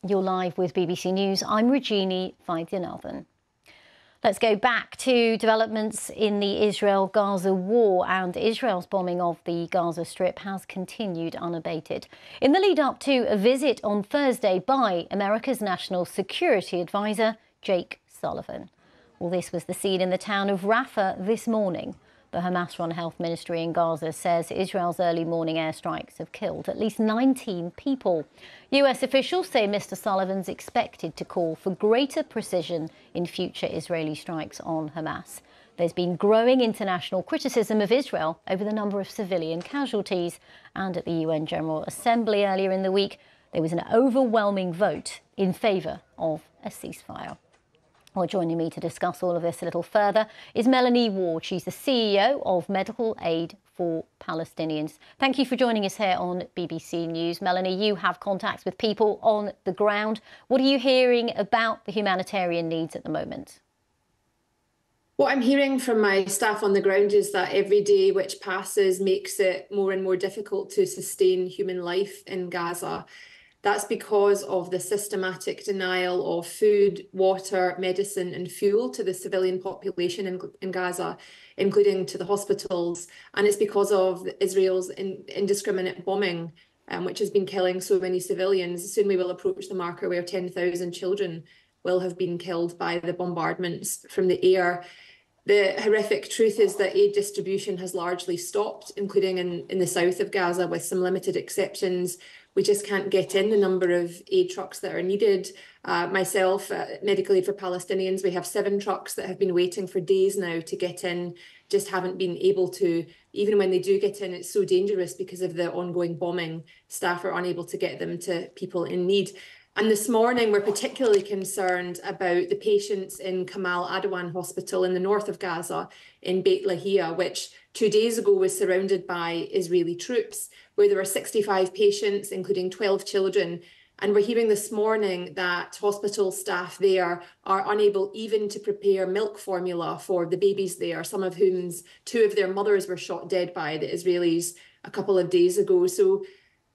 You're live with BBC News. I'm Regini Vaidyanathan. Let's go back to developments in the Israel-Gaza war, and Israel's bombing of the Gaza Strip has continued unabated. In the lead up to a visit on Thursday by America's National Security Advisor, Jake Sullivan. Well, this was the scene in the town of Rafah this morning. The Hamas-run health ministry in Gaza says Israel's early morning airstrikes have killed at least 19 people. US officials say Mr. Sullivan's expected to call for greater precision in future Israeli strikes on Hamas. There's been growing international criticism of Israel over the number of civilian casualties. And at the UN General Assembly earlier in the week, there was an overwhelming vote in favour of a ceasefire. Well, joining me to discuss all of this a little further is Melanie Ward. She's the CEO of Medical Aid for Palestinians. Thank you for joining us here on BBC News. Melanie, you have contacts with people on the ground. What are you hearing about the humanitarian needs at the moment? What I'm hearing from my staff on the ground is that every day which passes makes it more and more difficult to sustain human life in Gaza. That's because of the systematic denial of food, water, medicine and fuel to the civilian population in Gaza, including to the hospitals. And it's because of Israel's indiscriminate bombing, which has been killing so many civilians. Soon we will approach the marker where 10,000 children will have been killed by the bombardments from the air. The horrific truth is that aid distribution has largely stopped, including in the south of Gaza, with some limited exceptions. We just can't get in the number of aid trucks that are needed. Myself, Medical Aid for Palestinians, we have 7 trucks that have been waiting for days now to get in, just haven't been able to. Even when they do get in, it's so dangerous because of the ongoing bombing. Staff are unable to get them to people in need. And this morning, we're particularly concerned about the patients in Kamal Adwan Hospital in the north of Gaza, in Beit Lahia, which 2 days ago was surrounded by Israeli troops, where there were 65 patients, including 12 children. And we're hearing this morning that hospital staff there are unable even to prepare milk formula for the babies there, some of whom 2 of their mothers were shot dead by the Israelis a couple of days ago. So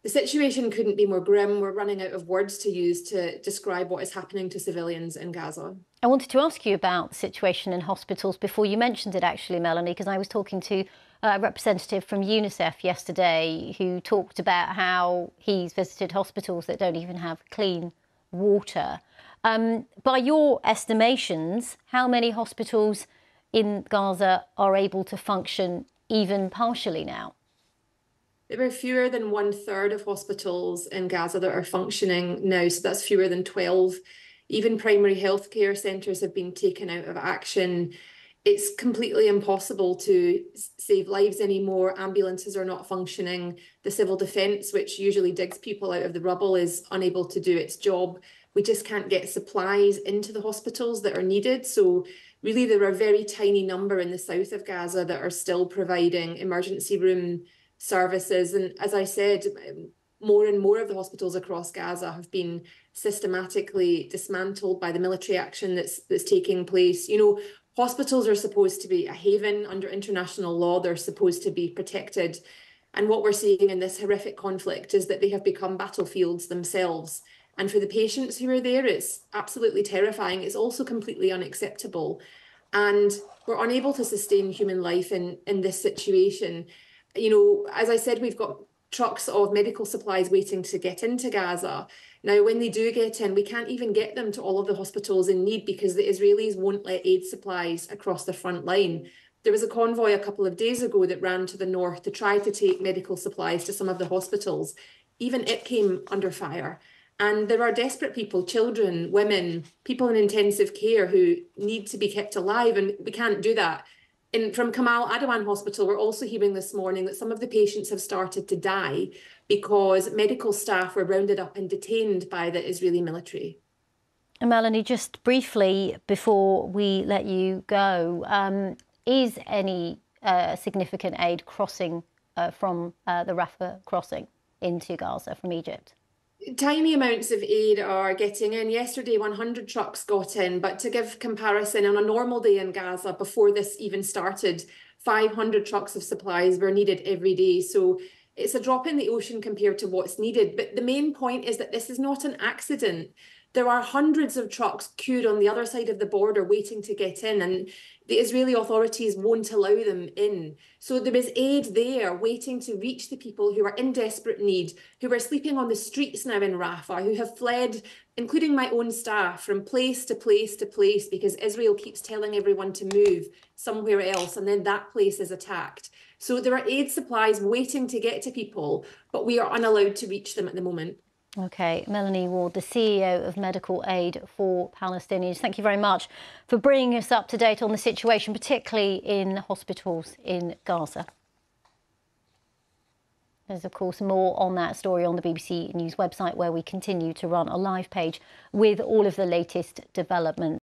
the situation couldn't be more grim. We're running out of words to use to describe what is happening to civilians in Gaza. I wanted to ask you about the situation in hospitals before you mentioned it, actually, Melanie, because I was talking to a representative from UNICEF yesterday who talked about how he's visited hospitals that don't even have clean water. By your estimations, how many hospitals in Gaza are able to function even partially now? There are fewer than 1/3 of hospitals in Gaza that are functioning now, so that's fewer than 12. Even primary healthcare centres have been taken out of action. It's completely impossible to save lives anymore. Ambulances are not functioning. The civil defence, which usually digs people out of the rubble, is unable to do its job. We just can't get supplies into the hospitals that are needed. So really, there are a very tiny number in the south of Gaza that are still providing emergency room services. And as I said, more and more of the hospitals across Gaza have been systematically dismantled by the military action that's taking place. You know, hospitals are supposed to be a haven under international law. They're supposed to be protected. And what we're seeing in this horrific conflict is that they have become battlefields themselves. And for the patients who are there, it's absolutely terrifying. It's also completely unacceptable. And we're unable to sustain human life in this situation. You know, as I said, we've got trucks of medical supplies waiting to get into Gaza. Now, when they do get in, we can't even get them to all of the hospitals in need because the Israelis won't let aid supplies across the front line. There was a convoy a couple of days ago that ran to the north to try to take medical supplies to some of the hospitals. Even it came under fire. And there are desperate people, children, women, people in intensive care who need to be kept alive, and we can't do that. From Kamal Adwan Hospital, we're also hearing this morning that some of the patients have started to die because medical staff were rounded up and detained by the Israeli military. And Melanie, just briefly before we let you go, is any significant aid crossing from the Rafah crossing into Gaza from Egypt? Tiny amounts of aid are getting in. Yesterday, 100 trucks got in, but to give comparison, on a normal day in Gaza, before this even started, 500 trucks of supplies were needed every day. So it's a drop in the ocean compared to what's needed. But the main point is that this is not an accident. There are hundreds of trucks queued on the other side of the border waiting to get in, and the Israeli authorities won't allow them in. So there is aid there waiting to reach the people who are in desperate need, who are sleeping on the streets now in Rafah, who have fled, including my own staff, from place to place to place because Israel keeps telling everyone to move somewhere else, and then that place is attacked. So there are aid supplies waiting to get to people, but we are unallowed to reach them at the moment. OK, Melanie Ward, the CEO of Medical Aid for Palestinians, thank you very much for bringing us up to date on the situation, particularly in hospitals in Gaza. There's, of course, more on that story on the BBC News website, where we continue to run a live page with all of the latest developments.